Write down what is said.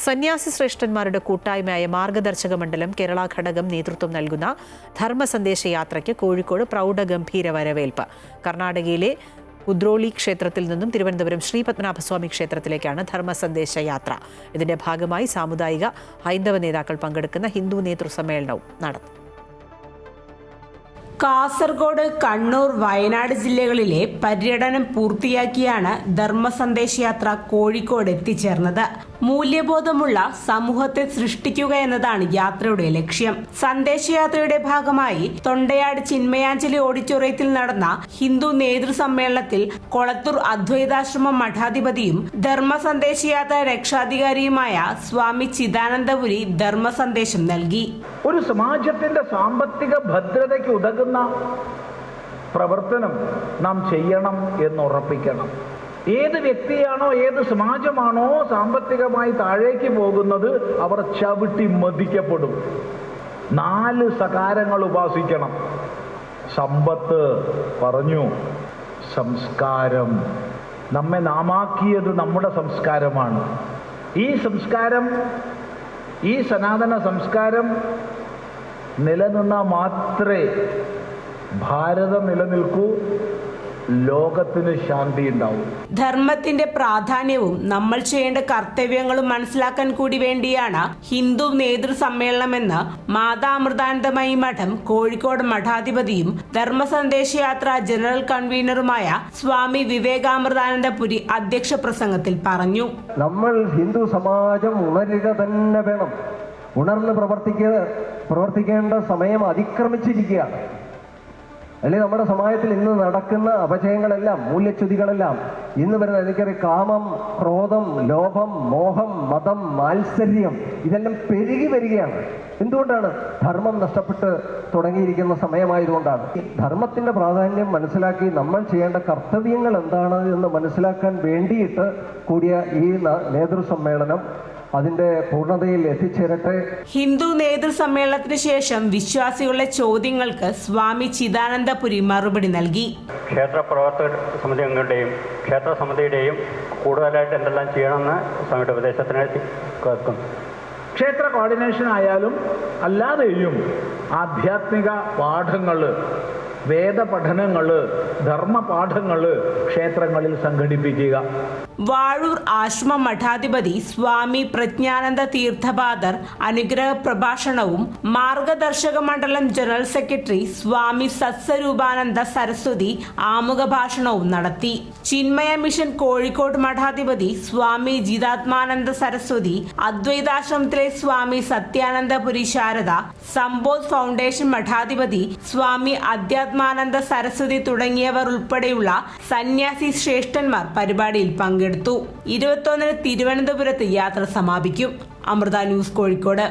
സന്യാസി ശ്രേഷ്ഠന്മാരുടെ കൂട്ടായ്മയായ മാർഗദർശക മണ്ഡലം കേരള ഘടകം നേതൃത്വം നൽകുന്ന ധർമ്മസന്ദേശ യാത്രയ്ക്ക് കോഴിക്കോട് പ്രൗഢഗംഭീര വരവേൽപ്പ്. കർണാടകയിലെ കുദ്രോളി ക്ഷേത്രത്തിൽ നിന്നും തിരുവനന്തപുരം ശ്രീപത്മനാഭസ്വാമി ക്ഷേത്രത്തിലേക്കാണ് ധർമ്മസന്ദേശ യാത്ര. ഇതിന്റെ ഭാഗമായി സാമുദായിക ഹൈന്ദവ നേതാക്കൾ പങ്കെടുക്കുന്ന ഹിന്ദു നേതൃസമ്മേളനവും നടന്നു. കാസർഗോഡ്, കണ്ണൂർ, വയനാട് ജില്ലകളിലെ പര്യടനം പൂർത്തിയാക്കിയാണ് ധർമ്മസന്ദേശയാത്ര കോഴിക്കോട് എത്തിച്ചേർന്നത്. മൂല്യബോധമുള്ള സമൂഹത്തെ സൃഷ്ടിക്കുക എന്നതാണ് യാത്രയുടെ ലക്ഷ്യം. സന്ദേശയാത്രയുടെ ഭാഗമായി തൊണ്ടയാട് ചിന്മയാഞ്ജലി ഓഡിറ്റോറിയത്തിൽ നടന്ന ഹിന്ദു നേതൃസമ്മേളനത്തിൽ കൊളത്തൂർ അദ്വൈതാശ്രമം മഠാധിപതിയും ധർമ്മസന്ദേശയാത്ര രക്ഷാധികാരിയുമായ സ്വാമി ചിദാനന്ദപുരി ധർമ്മസന്ദേശം നൽകി. ഒരു സമാജത്തിന്റെ സാമ്പത്തിക ഭദ്രതയ്ക്ക് ഉതകുന്ന പ്രവർത്തനം നാം ചെയ്യണം എന്നുറപ്പിക്കണം. ഏത് വ്യക്തിയാണോ, ഏത് സമാജമാണോ സാമ്പത്തികമായി താഴേക്ക് പോകുന്നത്, അവർ ചവിട്ടി മതിക്കപ്പെടും. 4 സകാരങ്ങൾ ഉപാസിക്കണം. സമ്പത്ത് പറഞ്ഞു, സംസ്കാരം. നമ്മെ നാമാക്കിയത് നമ്മുടെ സംസ്കാരമാണ്. ഈ സംസ്കാരം, ഈ സനാതന സംസ്കാരം നിലനിന്നാൽ മാത്രമേ ഭാരതം നിലനിൽക്കൂ, ലോകത്തിന് ശാന്തി ഉണ്ടാവും. ധർമ്മത്തിന്റെ പ്രാധാന്യവും നമ്മൾ ചെയ്യേണ്ട കർത്തവ്യങ്ങളും മനസ്സിലാക്കാൻ കൂടി വേണ്ടിയാണ് ഹിന്ദു നേതൃസമ്മേളനമെന്ന് മാതാമൃതാനന്ദമയി മഠം കോഴിക്കോട് മഠാധിപതിയും ധർമ്മസന്ദേശയാത്ര ജനറൽ കൺവീനറുമായ സ്വാമി വിവേകാമൃതാനന്ദപുരി അധ്യക്ഷ പ്രസംഗത്തിൽ പറഞ്ഞു. നമ്മൾ ഹിന്ദു സമാജം ഉണരുക തന്നെ വേണം. ഉണർന്ന് പ്രവർത്തിക്കേണ്ട സമയം അതിക്രമിച്ചിരിക്കുകയാണ്. അല്ലെങ്കിൽ നമ്മുടെ സമാജത്തിൽ ഇന്ന് നടക്കുന്ന അപജയങ്ങളെല്ലാം, മൂല്യച്യുതികളെല്ലാം, ഇന്ന് വരുന്ന എനിക്കറിയാം, കാമം, ക്രോധം, ലോഭം, മോഹം, മതം, മാത്സര്യം, ഇതെല്ലാം പെരുകി വരികയാണ്. എന്തുകൊണ്ടാണ്? ധർമ്മം നഷ്ടപ്പെട്ട് തുടങ്ങിയിരിക്കുന്ന സമയമായതുകൊണ്ടാണ്. ധർമ്മത്തിന്റെ പ്രാധാന്യം മനസ്സിലാക്കി നമ്മൾ ചെയ്യേണ്ട കർത്തവ്യങ്ങൾ എന്താണ് എന്ന് മനസ്സിലാക്കാൻ വേണ്ടിയിട്ട് കൂടിയ ഈ നേതൃസമ്മേളനം അതിന്റെ പൂർണ്ണതയിൽ എത്തിച്ചേരട്ടെ. ഹിന്ദു നേതൃസമ്മേളനത്തിന് ശേഷം വിശ്വാസികളുടെ ചോദ്യങ്ങൾക്ക് സ്വാമി ചിദാനന്ദപുരി മറുപടി നൽകി. ക്ഷേത്ര പ്രവർത്തക സമിതി അംഗങ്ങളുടെയും ക്ഷേത്ര സമിതിയുടെയും കൂടുതലായിട്ട് എന്തെല്ലാം ചെയ്യണമെന്ന് സ്വാമിയുടെ ഉപദേശത്തിന് കേൾക്കും. ക്ഷേത്ര കോർഡിനേഷൻ ആയാലും അല്ലാതെയും ആധ്യാത്മിക പാഠങ്ങൾ, വേദപഠനങ്ങൾ, ധർമ്മപാഠങ്ങൾ ക്ഷേത്രങ്ങളിൽ സംഘടിപ്പിക്കുക. വാഴൂർ ആശ്രമ മഠാധിപതി സ്വാമി പ്രജ്ഞാനന്ദ തീർത്ഥപാദർ അനുഗ്രഹ പ്രഭാഷണവും മാർഗദർശക മണ്ഡലം ജനറൽ സെക്രട്ടറി സ്വാമി സത്സ്വരൂപാനന്ദ സരസ്വതി ആമുഖ ഭാഷണവും നടത്തി. ചിന്മയ മിഷൻ കോഴിക്കോട് മഠാധിപതി സ്വാമി ജിതാത്മാനന്ദ സരസ്വതി, അദ്വൈതാശ്രമത്തിലെ സ്വാമി സത്യാനന്ദപുരി ശാരദ, സമ്പോധ് ഫൗണ്ടേഷൻ മഠാധിപതി സ്വാമി അധ്യാത്മാനന്ദ സരസ്വതി തുടങ്ങിയവർ ഉൾപ്പെടെയുള്ള സന്യാസി ശ്രേഷ്ഠന്മാർ പരിപാടിയിൽ പങ്കെടുത്തു. 21-ന് തിരുവനന്തപുരത്ത് യാത്ര സമാപിക്കും. അമൃത ന്യൂസ്, കോഴിക്കോട്.